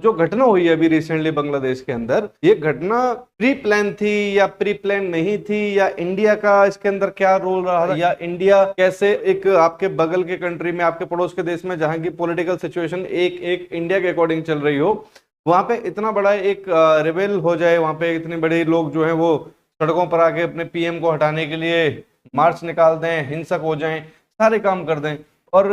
जो घटना हुई है अभी रिसेंटली बांग्लादेश के अंदर, ये घटना प्री प्लान थी या प्री प्लान नहीं थी, या इंडिया का इसके अंदर क्या रोल रहा, या इंडिया कैसे एक आपके बगल के कंट्री में, आपके पड़ोस के देश में, जहां की पॉलिटिकल सिचुएशन एक एक इंडिया के अकॉर्डिंग चल रही हो, वहां पे इतना बड़ा एक रिबेल हो जाए, वहां पे इतने बड़े लोग जो है वो सड़कों पर आके अपने पीएम को हटाने के लिए मार्च निकाल दें, हिंसक हो जाएं, सारे काम कर दें। और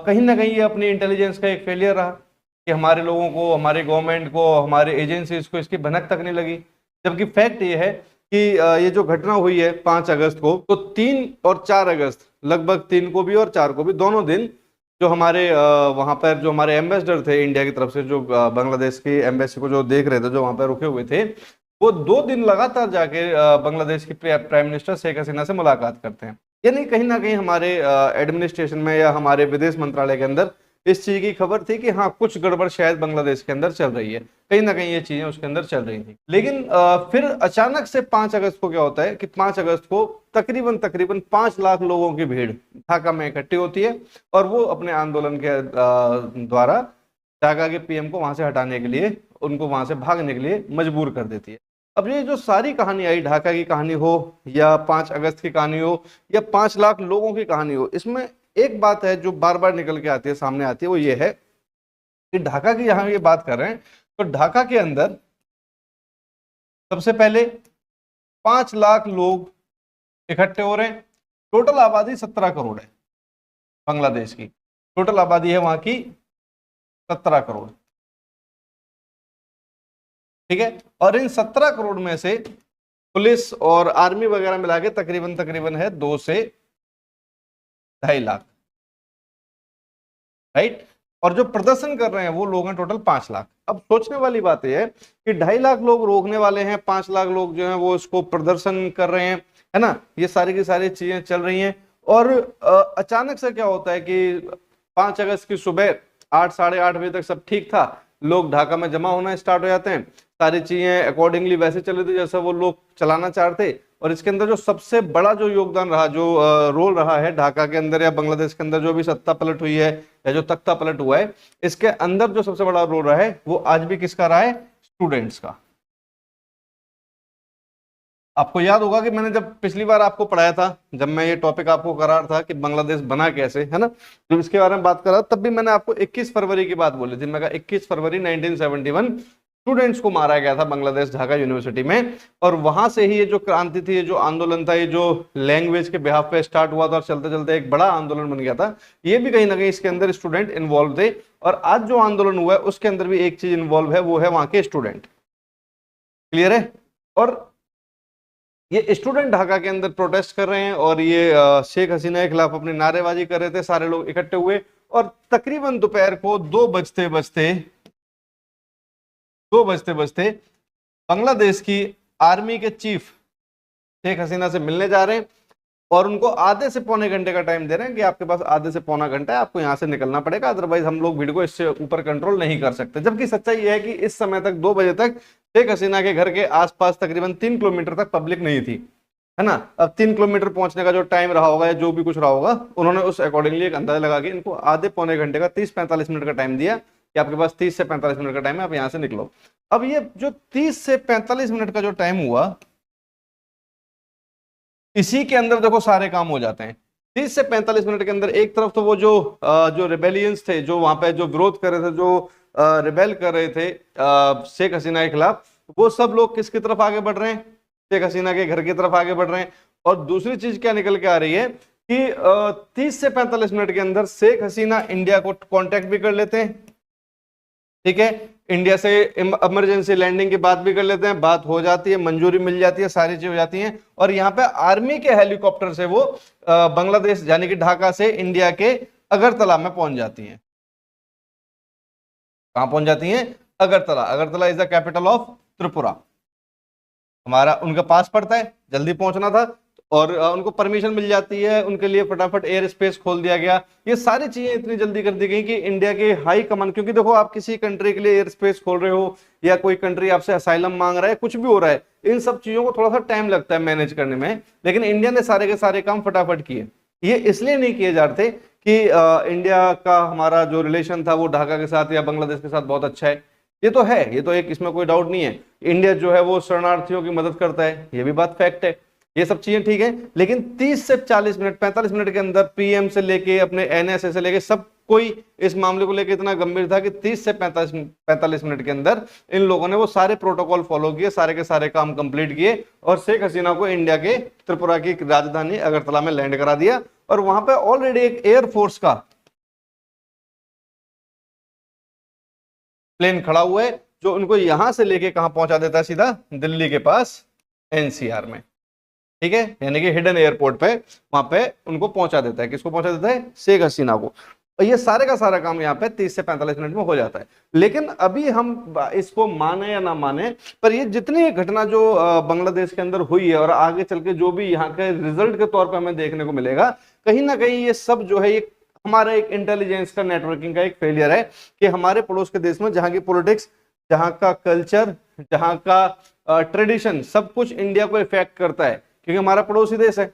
कहीं ना कहीं ये अपनी इंटेलिजेंस का एक फेलियर रहा कि हमारे लोगों को, हमारे गवर्नमेंट को, हमारे एजेंसीज को इसकी भनक तक नहीं लगी। जबकि फैक्ट ये है कि ये जो घटना हुई है 5 अगस्त को, तो 3 और 4 अगस्त, लगभग 3 को भी और 4 को भी, दोनों दिन जो हमारे वहां पर जो हमारे एम्बेसडर थे इंडिया की तरफ से, जो बांग्लादेश की एम्बेसी को जो देख रहे थे, जो वहां पर रुके हुए थे, वो 2 दिन लगातार जाके बांग्लादेश की प्राइम मिनिस्टर शेख हसीना से मुलाकात करते हैं। यानी कहीं ना कहीं हमारे एडमिनिस्ट्रेशन में या हमारे विदेश मंत्रालय के अंदर इस चीज की खबर थी कि हाँ, कुछ गड़बड़ शायद बांग्लादेश के अंदर चल रही है, कहीं ना कहीं ये चीजें उसके अंदर चल रही थी। लेकिन फिर अचानक से 5 अगस्त को क्या होता है कि 5 अगस्त को तकरीबन 5 लाख लोगों की भीड़ ढाका में इकट्ठी होती है, और वो अपने आंदोलन के द्वारा ढाका के पीएम को वहां से हटाने के लिए, उनको वहां से भागने के लिए मजबूर कर देती है। अब ये जो सारी कहानी आई, ढाका की कहानी हो या 5 अगस्त की कहानी हो या 5 लाख लोगों की कहानी हो, इसमें एक बात है जो बार बार निकल के आती है, सामने आती है, वो ये है कि ढाका की यहां ये बात कर रहे हैं, तो ढाका के अंदर सबसे पहले 5 लाख लोग इकट्ठे हो रहे हैं। टोटल आबादी 17 करोड़ है बांग्लादेश की, टोटल आबादी है वहां की 17 करोड़, ठीक है। और इन 17 करोड़ में से पुलिस और आर्मी वगैरह मिला के तकरीबन है 2 से 2.5 लाख, राइट। और जो प्रदर्शन कर रहे हैं वो लोग हैं टोटल 5 लाख। अब सोचने वाली बात यह है कि 2.5 लाख लोग रोकने वाले हैं, 5 लाख लोग जो हैं वो इसको प्रदर्शन कर रहे हैं, है ना, ये सारी की सारी चीजें चल रही हैं। और अचानक से क्या होता है कि 5 अगस्त की सुबह 8 साढ़े 8 बजे तक सब ठीक था, लोग ढाका में जमा होना स्टार्ट हो जाते हैं, सारी चीजें अकॉर्डिंगली वैसे चल रही थी जैसा वो लोग चलाना चाहते। और इसके अंदर जो सबसे बड़ा जो योगदान रहा, जो रोल रहा है ढाका के अंदर या बांग्लादेश के अंदर, जो भी सत्ता पलट हुई है या जो तख्ता पलट हुआ है, इसके अंदर जो सबसे बड़ा रोल रहा है वो आज भी किसका रहा है? स्टूडेंट्स का। आपको याद होगा कि मैंने जब पिछली बार आपको पढ़ाया था, जब मैं ये टॉपिक आपको करा रहा था कि बांग्लादेश बना कैसे, है ना, जब इसके बारे में बात कर रहा तब भी मैंने आपको 21 फरवरी की बात बोली थी। मैं कहा 21 फरवरी 1971 स्टूडेंट्स को मारा गया था बांग्लादेश ढाका यूनिवर्सिटी में, और वहां से ही ये जो क्रांति थी, ये जो आंदोलन था, ये जो लैंग्वेज के बिहाफ पे स्टार्ट हुआ था और चलते चलते एक बड़ा आंदोलन बन गया था, ये भी कहीं ना कहीं इसके अंदर स्टूडेंट इन्वॉल्व थे। और आज जो आंदोलन हुआ है उसके अंदर भी एक चीज इन्वॉल्व है, वो है वहां के स्टूडेंट। क्लियर है? और ये स्टूडेंट ढाका के अंदर प्रोटेस्ट कर रहे हैं, और ये शेख हसीना के खिलाफ अपनी नारेबाजी कर रहे थे, सारे लोग इकट्ठे हुए। और तकरीबन दोपहर को 2 बजते बजते बांग्लादेश की आर्मी के चीफ शेख हसीना से मिलने जा रहे हैं, और उनको आधे से पौने घंटे का टाइम दे रहे हैं कि आपके पास आधे से पौना घंटा है, आपको यहां से निकलना पड़ेगा, अदरवाइज हम लोग भीड़ को इससे ऊपर कंट्रोल नहीं कर सकते। जबकि सच्चाई यह है कि इस समय तक 2 बजे तक शेख हसीना के घर के आसपास तकरीबन 3 किलोमीटर तक पब्लिक नहीं थी, है ना। अब 3 किलोमीटर पहुंचने का जो टाइम रहा होगा या जो भी कुछ रहा होगा, उन्होंने उस अकॉर्डिंगली एक अंदाजा लगा के इनको आधे पौने घंटे का 30-45 मिनट का टाइम दिया कि आपके पास 30 से 45 मिनट का टाइम है, आप यहां से निकलो। अब ये जो 30 से 45 मिनट का जो टाइम हुआ, इसी के अंदर देखो सारे काम हो जाते हैं। 30 से 45 मिनट के अंदर एक तरफ तो वो जो रिबेलियंस थे, जो वहां पे जो विरोध कर रहे थे, जो रिबेल कर रहे थे शेख हसीना के खिलाफ, वो सब लोग किसकी तरफ आगे बढ़ रहे हैं? शेख हसीना के घर की तरफ आगे बढ़ रहे हैं। और दूसरी चीज क्या निकल के आ रही है कि 30 से 45 मिनट के अंदर शेख हसीना इंडिया को कांटेक्ट भी कर लेते हैं, ठीक है, इंडिया से इमरजेंसी लैंडिंग की बात भी कर लेते हैं, बात हो जाती है, मंजूरी मिल जाती है, सारी चीज हो जाती हैं। और यहाँ पे आर्मी के हेलीकॉप्टर से वो बांग्लादेश यानी कि ढाका से इंडिया के अगरतला में पहुंच जाती हैं। कहां पहुंच जाती हैं? Agartala. Agartala is the capital of Tripura. हमारा उनका पास पड़ता है, जल्दी पहुंचना था, और उनको परमिशन मिल जाती है, उनके लिए फटाफट एयर स्पेस खोल दिया गया। ये सारी चीजें इतनी जल्दी कर दी गई कि इंडिया के हाई कमान, क्योंकि देखो आप किसी कंट्री के लिए एयर स्पेस खोल रहे हो या कोई कंट्री आपसे असाइलम मांग रहा है, कुछ भी हो रहा है, इन सब चीजों को थोड़ा सा टाइम लगता है मैनेज करने में, लेकिन इंडिया ने सारे के सारे काम फटाफट किए। ये इसलिए नहीं किए जाते कि इंडिया का हमारा जो रिलेशन था वो ढाका के साथ या बांग्लादेश के साथ बहुत अच्छा है, ये तो है, ये तो एक इसमें कोई डाउट नहीं है। इंडिया जो है वो शरणार्थियों की मदद करता है, ये भी बात फैक्ट है, ये सब चीजें ठीक है। लेकिन 30 से 40 मिनट 45 मिनट के अंदर पीएम से लेके अपने एनएसए से लेके सब कोई इस मामले को लेके इतना गंभीर था कि 30 से 45 मिनट के अंदर इन लोगों ने वो सारे प्रोटोकॉल फॉलो किए, सारे के सारे काम कंप्लीट किए और शेख हसीना को इंडिया के त्रिपुरा की राजधानी अगरतला में लैंड करा दिया। और वहां पे ऑलरेडी एक एयरफोर्स का प्लेन खड़ा हुआ है जो उनको यहां से लेके कहां पहुंचा देता है, सीधा दिल्ली के पास एनसीआर में, ठीक है, यानी कि हिडन एयरपोर्ट पे वहां पे उनको पहुंचा देता है। किसको पहुंचा देता है? शेख हसीना को। और ये सारे का सारा काम यहाँ पे 30 से 45 मिनट में हो जाता है। लेकिन अभी हम इसको माने या ना माने, पर ये जितनी घटना जो बांग्लादेश के अंदर हुई है और आगे चल के जो भी यहाँ के रिजल्ट के तौर पर हमें देखने को मिलेगा, कहीं ना कहीं ये सब जो है ये हमारा एक इंटेलिजेंस का, नेटवर्किंग का एक फेलियर है कि हमारे पड़ोस के देश में जहां की पॉलिटिक्स, जहां का कल्चर, जहां का ट्रेडिशन सब कुछ इंडिया को इफेक्ट करता है, क्योंकि हमारा पड़ोसी देश है।